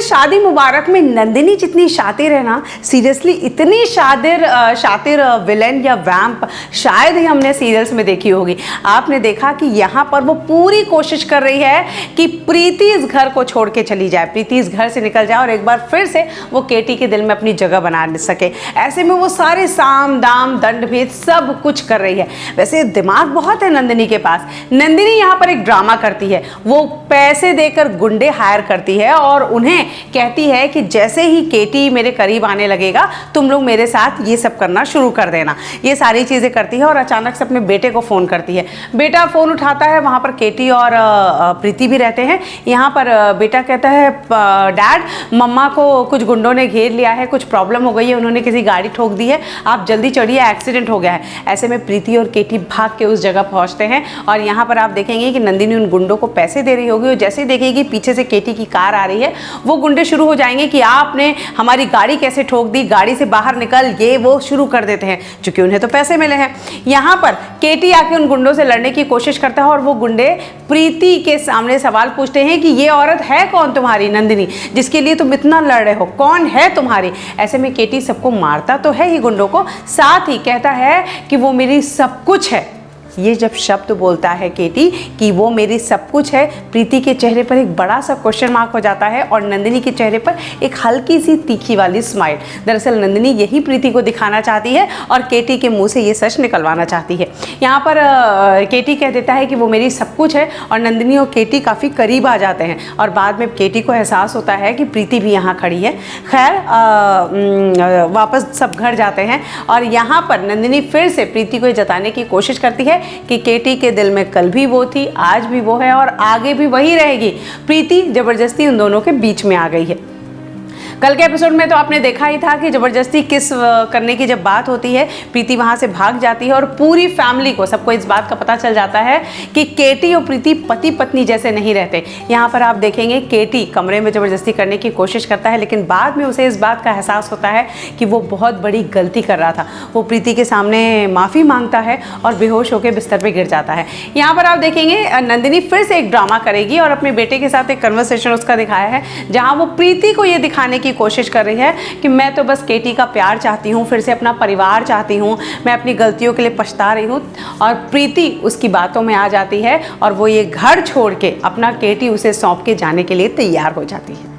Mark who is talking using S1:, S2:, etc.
S1: शादी मुबारक में नंदिनी जितनी शातिर है ना, सीरियसली इतनी शातिर विलेन या वैम्प शायद ही हमने सीरियल्स में देखी होगी। आपने देखा कि यहाँ पर वो पूरी कोशिश कर रही है कि प्रीति इस घर को छोड़ के चली जाए, प्रीति इस घर से निकल जाए और एक बार फिर से वो केटी के दिल में अपनी जगह बना सके। ऐसे में वो सारे साम दाम दंड भेद सब कुछ कर रही है। वैसे दिमाग बहुत है नंदिनी के पास। नंदिनी यहाँ पर एक ड्रामा करती है, वो पैसे देकर गुंडे हायर करती है और उन्हें कहती है कि जैसे ही केटी मेरे करीब आने लगेगा तुम लोग मेरे साथ ये सब करना शुरू कर देना। ये सारी चीज़ें करती है और अचानक से अपने बेटे को फ़ोन करती है। बेटा फ़ोन उठाता है, वहाँ पर केटी और प्रीति भी रहते हैं। यहाँ पर बेटा कहता है डैड मम्मा को कुछ गुंडों ने घेर लिया है, कुछ प्रॉब्लम हो गई है, उन्होंने किसी गाड़ी ठोक दी है, आप जल्दी चढ़िए, एक्सीडेंट हो गया है। ऐसे में प्रीति और केटी भाग के उस जगह पहुँचते हैं और यहाँ पर आप देखेंगे कि नंदिनी उन गुंडों को पैसे दे रही होगी और जैसे ही देखेगी पीछे से केटी की कार आ रही है, वो गुंडे शुरू हो जाएंगे कि आपने हमारी गाड़ी कैसे ठोक दी, गाड़ी से बाहर निकल, ये वो शुरू कर देते हैं, क्योंकि उन्हें तो पैसे मिले हैं। यहाँ पर केटी आके उन गुंडों से लड़ने की कोशिश करता है और वो गुंडे प्रीति के सामने सवाल पूछते हैं कि ये औरत है कौन तुम्हारी नंदिनी, जिसके लिए तुम इतना लड़ रहे हो, कौन है तुम्हारी। ऐसे में केटी सबको मारता तो है ही गुंडों को, साथ ही कहता है कि वो मेरी सब कुछ है। ये जब शब्द बोलता है केटी कि वो मेरी सब कुछ है, प्रीति के चेहरे पर एक बड़ा सा क्वेश्चन मार्क हो जाता है और नंदिनी के चेहरे पर एक हल्की सी तीखी वाली स्माइल। दरअसल नंदिनी यही प्रीति को दिखाना चाहती है और केटी के मुंह से ये सच निकलवाना चाहती है। यहाँ पर केटी कह देता है कि वो मेरी सब कुछ है और नंदिनी और केटी काफ़ी करीब आ जाते हैं और बाद में केटी को एहसास होता है कि प्रीति भी यहाँ खड़ी है। खैर वापस सब घर जाते हैं और यहाँ पर नंदिनी फिर से प्रीति को जताने की कोशिश करती है कि केटी के दिल में कल भी वो थी, आज भी वो है और आगे भी वही रहेगी। प्रीति जबरदस्ती उन दोनों के बीच में आ गई है। कल के एपिसोड में तो आपने देखा ही था कि जबरदस्ती किस करने की जब बात होती है, प्रीति वहाँ से भाग जाती है और पूरी फैमिली को, सबको इस बात का पता चल जाता है कि केटी और प्रीति पति पत्नी जैसे नहीं रहते। यहाँ पर आप देखेंगे केटी कमरे में जबरदस्ती करने की कोशिश करता है, लेकिन बाद में उसे इस बात का एहसास होता है कि वो बहुत बड़ी गलती कर रहा था। वो प्रीति के सामने माफ़ी मांगता है और बेहोश होकर बिस्तर पर गिर जाता है। यहाँ पर आप देखेंगे नंदिनी फिर से एक ड्रामा करेगी और अपने बेटे के साथ एक कन्वर्सेशन उसका दिखाया है, जहाँ वो प्रीति को ये दिखाने की कोशिश कर रही है कि मैं तो बस केटी का प्यार चाहती हूँ, फिर से अपना परिवार चाहती हूँ, मैं अपनी गलतियों के लिए पछता रही हूँ। और प्रीति उसकी बातों में आ जाती है और वो ये घर छोड़ के अपना केटी उसे सौंप के जाने के लिए तैयार हो जाती है।